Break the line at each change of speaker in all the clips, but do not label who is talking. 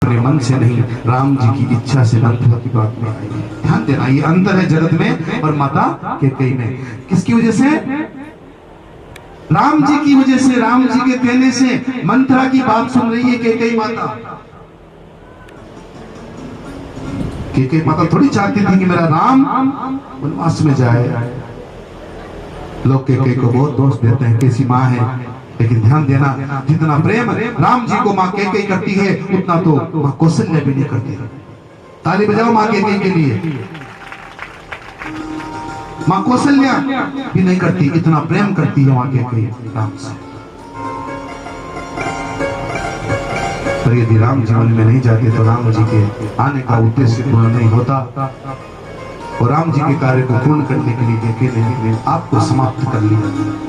अपने मन से नहीं, राम जी की इच्छा से मंथरा की बात में आई। ध्यान देना, ये अंतर है जगत में और माता कैकेयी में। किसकी वजह से? राम जी की वजह से, राम जी के कहने से मंथरा की बात सुन रही है कैकेयी माता। कैकेयी माता थोड़ी चाहती थी कि मेरा राम वनवास में जाए। लोग कैकेयी को बहुत दोष देते हैं, कैसी माँ है, लेकिन ध्यान देना, जितना प्रेम राम जी को माँ कैकेयी करती है उतना तो माँ कौशल्या भी नहीं करती। ताली बजाओ माँ कैकेयी के लिए। माँ कौशल्या भी नहीं करती, इतना प्रेम करती है माँ कैकेयी राम से। पर यदि राम जीवन में नहीं जाते तो राम जी के आने का उद्देश्य पूर्ण नहीं होता, और राम जी के कार्य को पूर्ण करने के लिए कैकेयी ने आपको समाप्त कर लिया।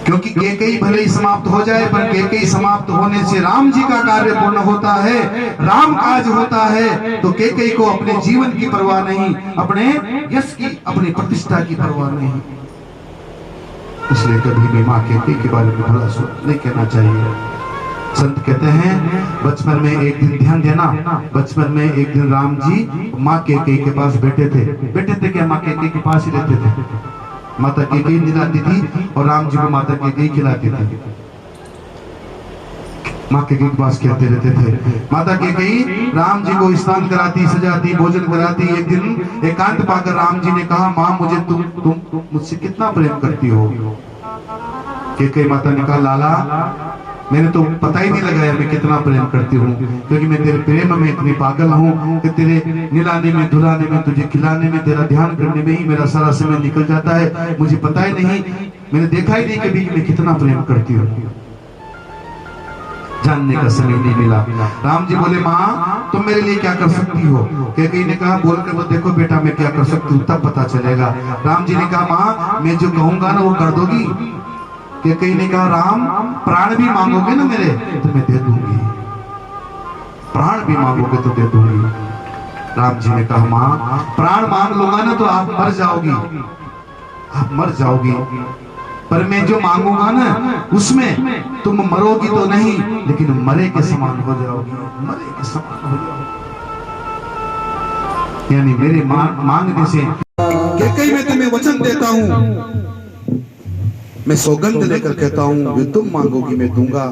क्योंकि कैकेयी भले ही समाप्त हो जाए, पर कैकेयी समाप्त होने से राम जी का कार्य पूर्ण होता है, राम काज होता है। तो कैकेयी को अपने जीवन की परवाह नहीं, अपने यश की, अपनी प्रतिष्ठा की परवाह नहीं। इसलिए कभी भी माँ कैकेयी के बारे में भला नहीं कहना चाहिए। संत कहते हैं बचपन में एक दिन, ध्यान देना, बचपन में एक दिन राम जी माँ कैकेयी के पास बैठे थे क्या? माँ कैकेयी के पास ही रहते थे। माता कैकेयी दिलाती थी और राम जी को माता कैकेयी खिलाती थी। माँ कैकेयी के पास कहते रहते थे। माता कैकेयी राम जी को स्नान कराती, सजाती, भोजन कराती। एक दिन एकांत पाकर राम जी ने कहा, माँ मुझे तुम मुझसे कितना प्रेम करती हो? कैकेयी माता ने कहा, लाला मैंने तो पता ही नहीं लगाया मैं कितना प्रेम करती हूँ, क्योंकि मैं तेरे प्रेम में इतनी पागल हूँ कि तेरे निलाने में, धुलाने में, तुझे खिलाने में, तेरा ध्यान करने में ही मेरा सारा समय निकल जाता है। मुझे पता ही नहीं, मैंने देखा ही नहीं कभी कि मैं कितना प्रेम करती हूँ। जानने का समय नहीं मिला। राम जी बोले, माँ तुम मेरे लिए क्या कर सकती हो? कैकेयी ने कहा, बोलकर वो देखो बेटा मैं क्या कर सकती हूँ, तब पता चलेगा। राम जी ने कहा, माँ मैं जो कहूंगा ना वो कर दोगी? कैकेयी ने कहा, राम प्राण भी मांगोगे ना मेरे तो मैं दे दूंगी, प्राण भी मांगोगे तो दे दूंगी। राम जी ने कहा, माँ प्राण मांग लूंगा ना तो आप मर जाओगी, आप मर जाओगी, पर मैं जो मांगूंगा ना उसमें तुम मरोगी तो नहीं, लेकिन मरे के समान हो जाओगी, मरे के समान हो जाओगी। यानी मेरे मांगने से कैकेयी मैं तुम्हें वचन देता हूँ, मैं सौगंध लेकर कहता हूँ जो तुम मांगोगी मैं दूंगा।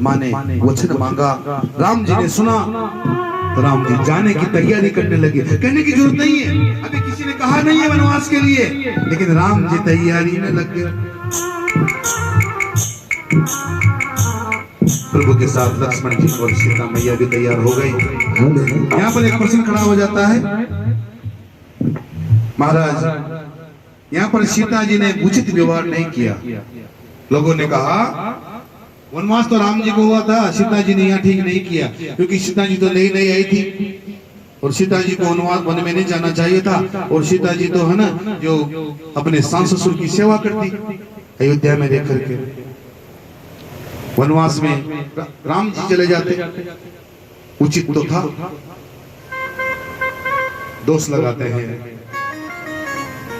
माने वचन मांगा, राम जी ने सुना तो राम जी जाने की तैयारी करने लगे। कहने की जरूरत नहीं है, अभी किसी ने कहा नहीं है वनवास के लिए, लेकिन राम जी तैयारी में लग गए। प्रभु के साथ लक्ष्मण जी और सीता मैया भी तैयार हो गई। यहाँ पर एक प्रश्न खड़ा हो जाता है, महाराज यहाँ पर सीता जी ने उचित व्यवहार नहीं किया। लोगों ने कहा वनवास तो राम जी को हुआ था, सीता जी ने यहाँ ठीक नहीं किया, क्योंकि सीता जी तो नई नई आई थी और सीता जी को वनवास वन में नहीं जाना चाहिए था। और सीता जी तो है ना जो अपने सास ससुर की सेवा करती अयोध्या में रह करके, वनवास में राम जी चले जाते, उचित तो था। दोष लगाते हैं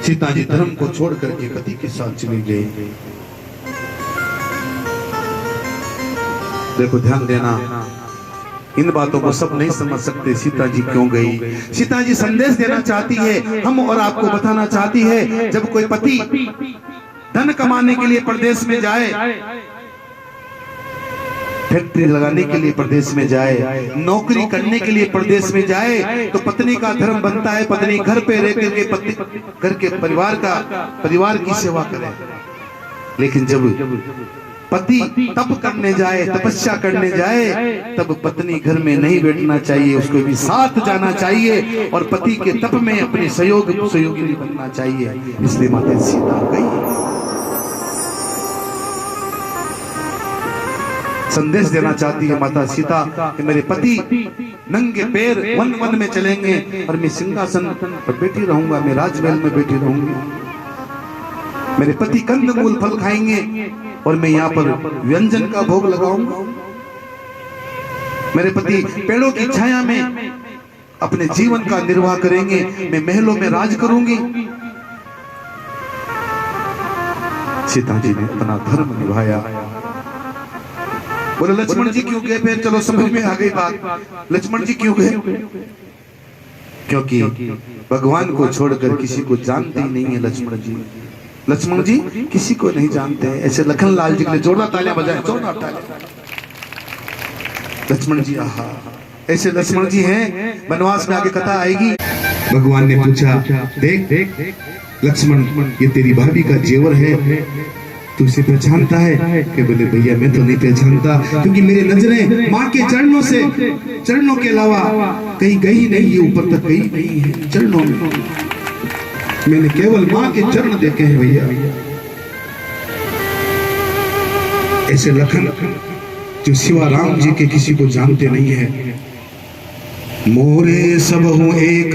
सीता जी धर्म को छोड़ करके पति के साथ चली गई। देखो ध्यान देना, इन बातों को सब नहीं समझ सकते सीता जी क्यों गई। सीता जी संदेश देना चाहती है, हम और आपको बताना चाहती है, जब कोई पति धन कमाने के लिए प्रदेश में जाए, फैक्ट्री लगाने के लिए प्रदेश में जाए, नौकरी करने के लिए प्रदेश में जाए, तो पत्नी का धर्म बनता है पत्नी घर पे रह करके पति घर के परिवार की सेवा करे। लेकिन जब पति तप करने जाए, तपस्या करने जाए, तब पत्नी घर में नहीं बैठना चाहिए, उसको भी साथ जाना चाहिए और पति के तप में अपने सहयोगी बनना चाहिए। इसलिए माता सीता गई, संदेश देना चाहती है माता सीता कि मेरे पति नंगे पैर वन में चलेंगे और मैं सिंहासन पर बैठी रहूंगा, मैं राजमहल में बैठी रहूंगी, मेरे पति कंदमूल फल खाएंगे और मैं यहाँ पर व्यंजन का भोग लगाऊंगा, मेरे पति पेड़ों की छाया में अपने जीवन का निर्वाह करेंगे, मैं महलों में राज करूंगी। सीता जी ने अपना धर्म निभाया, बोले लक्ष्मण जी क्यों गए? फिर चलो समझ में आ गई बात, लक्ष्मण जी क्यों गए? क्योंकि भगवान को छोड़कर किसी को जानते ही नहीं है लक्ष्मण जी। लक्ष्मण जी किसी को नहीं जानते हैं। ऐसे लखन लाल जी के लिए जोरदार तालियां बजाएं, जोरदार तालियां। लक्ष्मण जी, आहा, ऐसे लक्ष्मण जी हैं, वनवास में आगे कथा आएगी। भगवान ने पूछा, देख देख लक्ष्मण, ये तेरी भाभी का जेवर है, तू इसे पहचानता है? कि बोले भैया मैं तो नहीं पहचानता, क्योंकि मेरी नजरें माँ के चरणों के अलावा कहीं गई नहीं है, ऊपर तक गई नहीं है। चरणों में मैंने केवल माँ के चरण देखे हैं भैया। ऐसे लखन जो सिवा राम जी के किसी को जानते नहीं है। मोरे सब हूं एक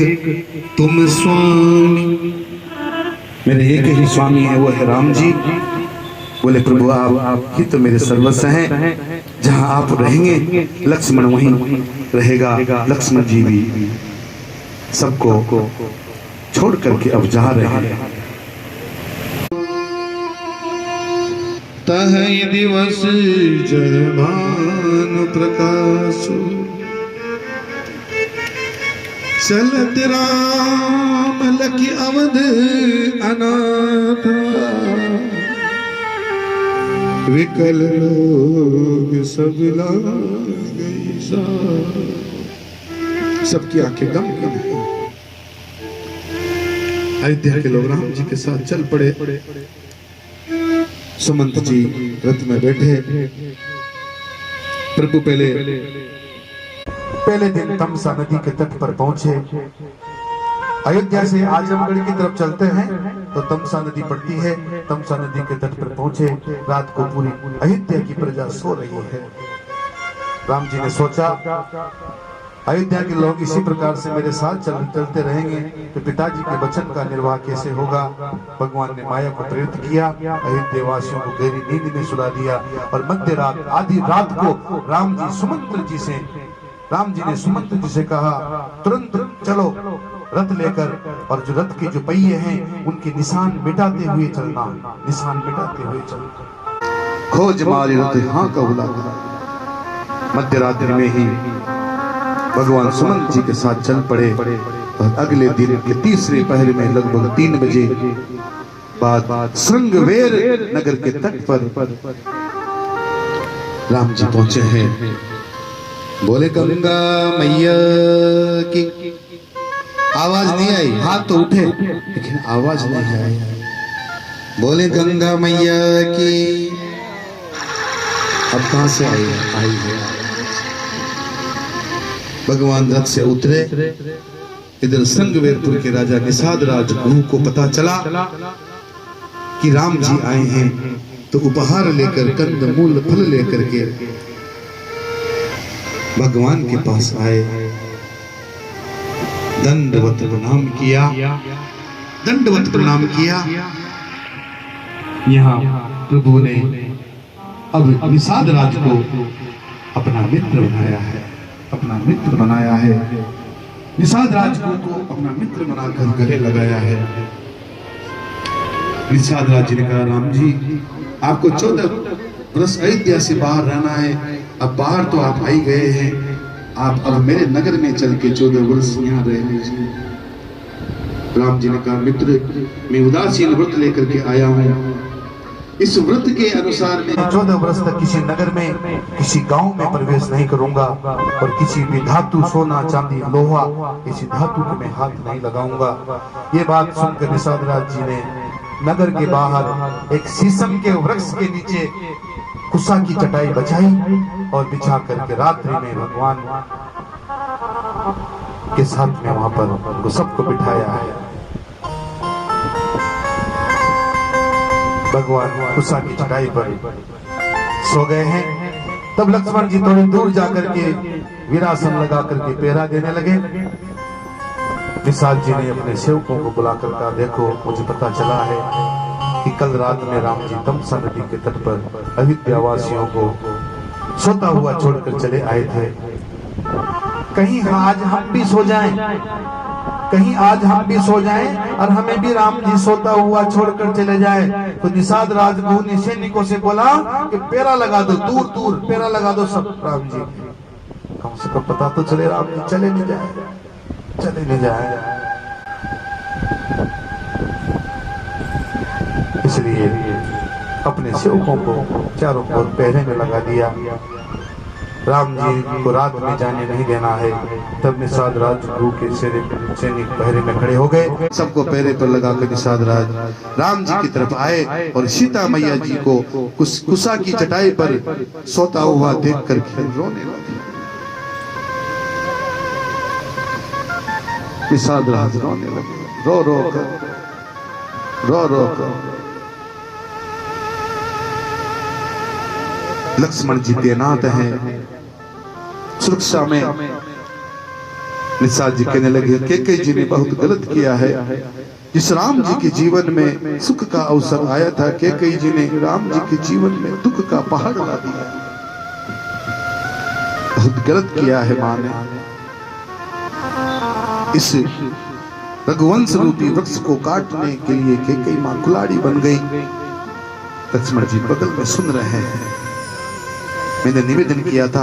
तुम स्वामी, मेरे एक ही स्वामी है, वो है राम जी। बोले प्रभु आप ही तो मेरे सर्वस्व हैं, जहां आप रहेंगे लक्ष्मण वहीं रहेगा। लक्ष्मण जी भी सबको छोड़ करके अब जा रहे हैं। तह दिवस जयमान प्रकाश, चलत राम लखी अवध अनाथ, विकल लोग सब लाग गई सा। सबकी आंखें गम गम है। अयोध्या के लोग राम जी के साथ चल पड़े। सुमंत जी रथ में बैठे। प्रभु पहले दिन तमसा नदी के तट पर पहुंचे। अयोध्या से आजमगढ़ की तरफ चलते हैं तो तमसा नदी पड़ती है। तमसा नदी के तट पर पहुंचे। रात को पूरी अयोध्या की प्रजा सो रही है। राम जी ने सोचा, अयोध्या के लोग इसी प्रकार से मेरे साथ चलते रहेंगे तो पिताजी के वचन का निर्वाह कैसे होगा। भगवान ने माया को प्रेरित किया, अयोध्या वासियों को गहरी नींद में सुला दिया। और मध्य रात, आधी रात को राम जी ने सुमंत्र जी से कहा, तुरंत चलो रथ लेकर, और जो रथ के जो पहिए हैं उनके निशान मिटाते हुए चलना, निशान मिटाते हुए चलना। खोज मारे रथ हाँ का बुला। मध्य रात्रि में ही भगवान सुमंत जी के साथ चल पड़े। और अगले दिन के तीसरे पहर में लगभग 3 बजे बाद श्रृंगवेर नगर के तट पर राम जी पहुंचे हैं। बोले गंगा मैया की। आवाज नहीं आई, हाथ तो उठे लेकिन आवाज नहीं आई। बोले गंगा मैया की। अब कहां से आई है? भगवान रथ से उतरे। इधर श्रृंगवेरपुर के राजा निषाद राज गुरु को पता चला कि राम जी आए हैं, तो उपहार लेकर कंद मूल फल लेकर के भगवान के पास आए। दंडवत प्रणाम किया, दंडवत प्रणाम किया। यहाँ प्रभु ने अब निषाद राज को अपना मित्र बनाया है, अपना मित्र बनाया है। निषाद राज को अपना मित्र बनाकर गले लगाया है। निषाद राज जी ने कहा, राम जी आपको 14 वर्ष अयोध्या से बाहर रहना है। अब बाहर तो आप आई गए हैं, आप अब मेरे नगर में चल के 14 वर्ष यहाँ रह लीजिए। राम जी ने कहा, मित्र मैं उदासीन व्रत लेकर के आया हूँ। इस व्रत के अनुसार मैं 14 वर्ष तक किसी नगर में, किसी गांव में प्रवेश नहीं करूंगा, और किसी भी धातु, सोना चांदी लोहा, किसी धातु के मैं हाथ नहीं लगाऊंगा। ये बात सुनकर निषाद राज जी ने नगर के बाहर एक शीशम के वृक्ष के नीचे कुसा की चटाई बछाई और बिछा करके रात्रि में भगवान के साथ में वहां पर सबको बिठाया है। भगवान कुसा की चटाई पर सो गए हैं। तब लक्ष्मण जी थोड़ी दूर जाकर के वीरासन लगा करके पहरा देने लगे। निषाद जी ने अपने सेवकों को बुलाकर कहा, देखो मुझे पता चला है कि कल रात में राम जी तमसा नदी के तट पर अयोध्या वासियों को सोता हुआ छोड़कर चले आए थे। कहीं आज हम भी सो जाएं, कहीं आज हम भी सो जाएं और हमें भी राम जी सोता हुआ छोड़कर चले जाए। तो निषाद राजगुरु ने सैनिकों से बोला कि पेरा लगा दो, दूर दूर पेरा लगा दो सब राम जी, कम से कम पता तो चले राम जी चले नहीं जाए, चले नहीं जाए। इसलिए अपने सेवकों को चारों ओर पहरे में लगा दिया। राम जी को रात में जाने नहीं देना है। तब निषाद राजगुरु के सैनिक पहरे में खड़े हो गए। सबको पहरे पर लगाकर निषाद राज राम जी की तरफ आए और सीता मैया जी को कुसा की चटाई पर सोता हुआ देखकर रोने लगे। निषाद राज रोने लगे, रो रो कर। लक्ष्मण जी तैनात हैं सुरक्षा में। निषाद जी कहने लगे कैकेयी जी ने बहुत गलत किया है। जिस राम जी के जीवन में सुख का अवसर आया था, कैकेयी जी ने राम जी के जीवन में दुख का पहाड़ ला दिया। बहुत गलत किया है मां ने। इस रघुवंश रूपी वृक्ष को काटने के लिए कैकेयी मां कुल्हाड़ी बन गई। लक्ष्मण जी बगल में सुन रहे हैं। मैंने निवेदन किया था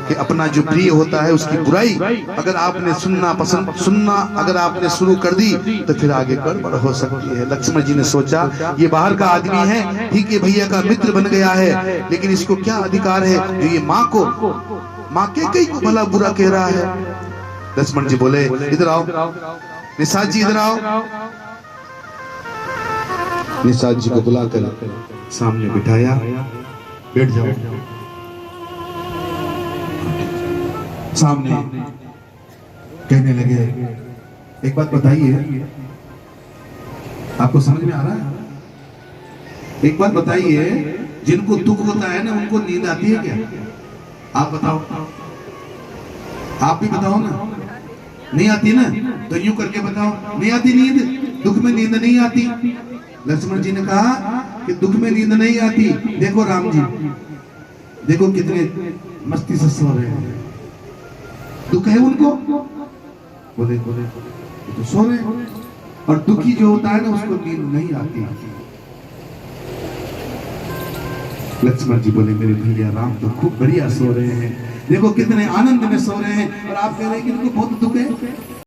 कि अपना जो प्रिय होता है उसकी बुराई अगर आपने सुनना अगर आपने शुरू कर दी तो फिर आगे गड़बड़ हो सकती है। लक्ष्मण जी ने सोचा ये बाहर का आदमी है, ठीक है भैया का मित्र बन गया है, लेकिन इसको क्या अधिकार है जो ये माँ कैकेयी को भला बुरा कह रहा है। लक्ष्मण जी बोले इधर आओ, निषाद जी इधर आओ। निषाद जी को बुलाकर सामने बिठाया, बैठ जाओ। सामने कहने लगे एक बात बताइए, आपको समझ में आ रहा है? एक बात बताइए, जिनको दुख होता है ना उनको नींद आती है क्या? आप बताओ, आप भी बताओ ना। नहीं आती ना? तो यूं करके बताओ, नहीं आती नींद? दुख में नींद नहीं आती। लक्ष्मण जी ने कहा कि दुख में नींद नहीं आती। देखो राम जी, देखो कितने मस्ती से सो रहे हैं, दुख है उनको? बोले तो सो रहे हैं। और दुखी जो होता है ना उसको नींद नहीं आती। लक्ष्मण जी बोले मेरे भैया राम तो खूब बढ़िया सो रहे हैं, देखो कितने आनंद में सो रहे हैं, और आप कह रहे हैं कि इनको बहुत दुख है।